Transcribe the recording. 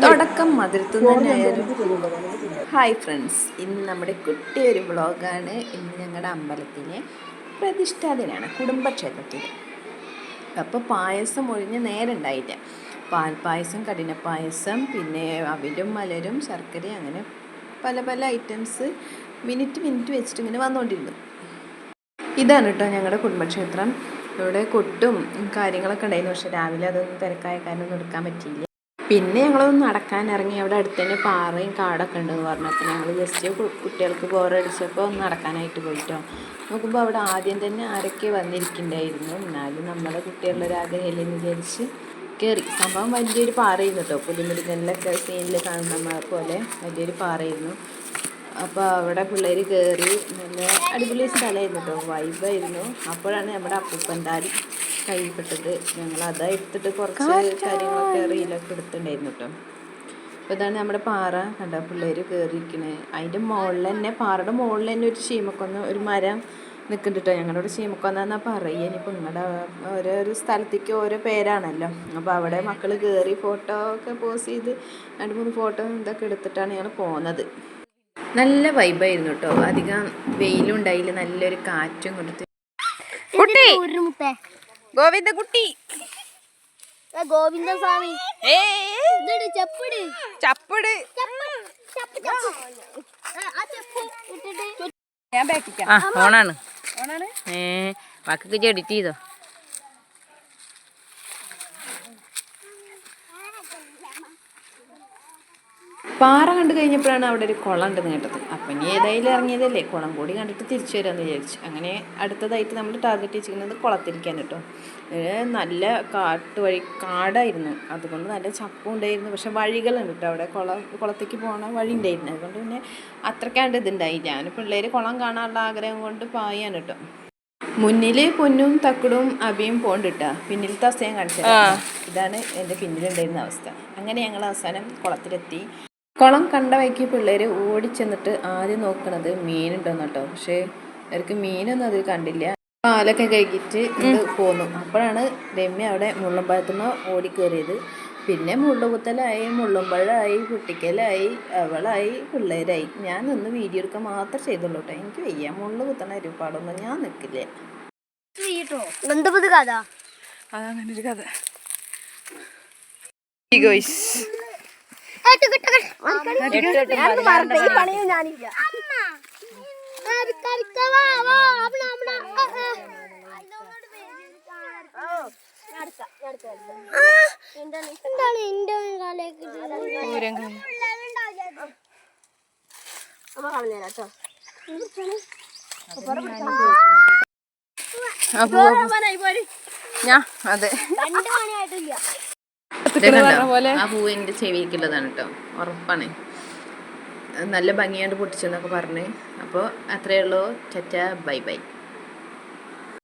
തുടക്കം മധുരത്തിൽ തന്നെയായാലും. Hi friends, ഇന്ന് നമ്മുടെ കുട്ടിയൊരു വ്ളോഗാണ്. ഇന്ന് ഞങ്ങളുടെ അമ്പലത്തിലെ പ്രതിഷ്ഠാദിനാണ്, കുടുംബക്ഷേത്രത്തിൽ. അപ്പോൾ പായസം ഒഴിഞ്ഞ് നേരമുണ്ടായില്ല. പാൽപ്പായസം, കഠിനപ്പായസം, പിന്നെ അവിലും മലരും ശർക്കരയും, അങ്ങനെ പല പല ഐറ്റംസ് മിനിറ്റ് വെച്ചിട്ട് ഇങ്ങനെ വന്നുകൊണ്ടിരുന്നു. ഇതാണ് കേട്ടോ ഞങ്ങളുടെ കുടുംബക്ഷേത്രം. ഇവിടെ കൊട്ടും കാര്യങ്ങളൊക്കെ ഉണ്ടായിരുന്നു. പക്ഷെ രാവിലെ അതൊന്നും തിരക്കായ കാരണം ഒന്നും എടുക്കാൻ പറ്റിയില്ല. പിന്നെ ഞങ്ങളൊന്ന് നടക്കാൻ ഇറങ്ങി. അവിടെ അടുത്ത് തന്നെ പാറയും കാടൊക്കെ ഉണ്ടെന്ന് പറഞ്ഞപ്പോൾ ഞങ്ങൾ ജസ്റ്റ് കുട്ടികൾക്ക് ബോറടിച്ചപ്പോൾ ഒന്ന് നടക്കാനായിട്ട് പോയിട്ടോ. നോക്കുമ്പോൾ അവിടെ ആദ്യം തന്നെ ആരൊക്കെ വന്നിരിക്കുന്നുണ്ടായിരുന്നു. എന്നാലും നമ്മുടെ കുട്ടികളുടെ ഒരു ആഗ്രഹമില്ലെന്ന് വിചാരിച്ച് കയറി. സംഭവം വലിയൊരു പാറയായിരുന്നു കേട്ടോ. പുലിമുരുകനിലൊക്കെ സീനിൽ കാണുന്ന പോലെ വലിയൊരു പാറയായിരുന്നു. അപ്പോൾ അവിടെ പിള്ളേർ കയറി. നല്ല അടിപൊളി സ്ഥലമായിരുന്നു കേട്ടോ, വൈബായിരുന്നു. അപ്പോഴാണ് നമ്മുടെ അപ്പൂപ്പന്താടി കയ്യിൽപ്പെട്ടത്. ഞങ്ങൾ അതാ എടുത്തിട്ട് കുറച്ച് കാര്യങ്ങളൊക്കെ റീലൊക്കെ എടുത്തിട്ടുണ്ടായിരുന്നു കേട്ടോ. അപ്പോൾ ഇതാണ് നമ്മുടെ പാറ. കണ്ട പിള്ളേർ കയറിയിരിക്കണേ. അതിൻ്റെ മുകളിൽ തന്നെ, പാറയുടെ മുകളിൽ തന്നെ ഒരു ശീമക്കൊന്ന, ഒരു മരം നിൽക്കുന്നുണ്ട് കേട്ടോ. ഞങ്ങളുടെ ശീമക്കൊന്നാന്നാണ് പറയുക. ഇനിയിപ്പോൾ നിങ്ങളുടെ ഓരോരോ സ്ഥലത്തേക്ക് ഓരോ പേരാണല്ലോ. അപ്പോൾ അവിടെ മക്കൾ കയറി ഫോട്ടോ ഒക്കെ പോസ്റ്റ് ചെയ്ത് 2-3 ഫോട്ടോ ഇതൊക്കെ എടുത്തിട്ടാണ് ഞങ്ങൾ പോകുന്നത്. നല്ല വൈബായിരുന്നു കേട്ടോ. അധികം വെയിലും ഉണ്ടായില്ല, നല്ലൊരു കാറ്റും കൊടുത്ത്. കുട്ടി ഗോവിന്ദ കുട്ടി, ഗോവിന്ദസ്വാമി ചപ്പട് ഞാൻ ബാക്കിക്കാം. ഓണാണ് വാക്കൊക്കെ എഡിറ്റ് ചെയ്തോ. പാറ കണ്ടു കഴിഞ്ഞപ്പോഴാണ് അവിടെ ഒരു കുളം ഉണ്ടെന്ന് കേട്ടത്. അപ്പം ഇനി ഏതായാലും ഇറങ്ങിയതല്ലേ, കുളം കൂടി കണ്ടിട്ട് തിരിച്ചു വരാമെന്ന് വിചാരിച്ചു. അങ്ങനെ അടുത്തതായിട്ട് നമ്മൾ ടാർഗറ്റ് വെച്ചിരിക്കുന്നത് കുളത്തിരിക്കാൻ കേട്ടോ. നല്ല കാടായിരുന്നു, അതുകൊണ്ട് നല്ല ചപ്പും ഉണ്ടായിരുന്നു. പക്ഷെ വഴികളുണ്ട് കേട്ടോ അവിടെ, കുളത്തേക്ക് പോകണ വഴി ഉണ്ടായിരുന്നു. അതുകൊണ്ട് പിന്നെ അത്രയ്ക്കാണ്ട് ഇതുണ്ടായി. ഞാൻ പിള്ളേർ കുളം കാണാനുള്ള ആഗ്രഹം കൊണ്ട് പായാണ് കേട്ടോ. മുന്നിൽ പൊന്നും തക്കടും അബിയും പോണ്ടിട്ടാ, പിന്നിലത്തെ അവസ്ഥ ഞാൻ കാണിച്ചത്. ഇതാണ് എൻ്റെ പിന്നിലുണ്ടായിരുന്ന അവസ്ഥ. അങ്ങനെ ഞങ്ങൾ അവസാനം കുളത്തിലെത്തി. കുളം കണ്ട വഴിക്ക് പിള്ളേർ ഓടിച്ചെന്നിട്ട് ആദ്യം നോക്കണത് മീനുണ്ടോന്ന് കേട്ടോ. പക്ഷേ അവർക്ക് മീനൊന്നും അതിൽ കണ്ടില്ല. പാലൊക്കെ കഴുകിയിട്ട് ഇത് പോന്നു. അപ്പോഴാണ് രമ്യ അവിടെ മുള്ളമ്പഴത്തുനിന്ന് ഓടിക്കേറിയത്. പിന്നെ മുള്ളുകുത്തലായി, മുള്ളുമ്പഴമായി, കുട്ടിക്കലായി, അവളായി, പിള്ളേരായി. ഞാൻ ഒന്ന് വീഡിയോ എടുക്കാൻ മാത്രം ചെയ്തുള്ളൂ കേട്ടോ. എനിക്ക് വയ്യ, മുള്ളു കുത്തണ ഒരുപാടൊന്നും ഞാൻ നിൽക്കില്ല. അതങ്ങനെ ഒരു കഥ. അതെ, ആ പൂവ് എൻ്റെ ചെവിക്കുള്ളതാണ് കേട്ടോ, ഉറപ്പാണ്. നല്ല ഭംഗിയായിട്ട് പൊട്ടിച്ചെന്നൊക്കെ പറഞ്ഞ്. അപ്പോൾ അത്രയേ ഉള്ളൂ. Tata, bye bye.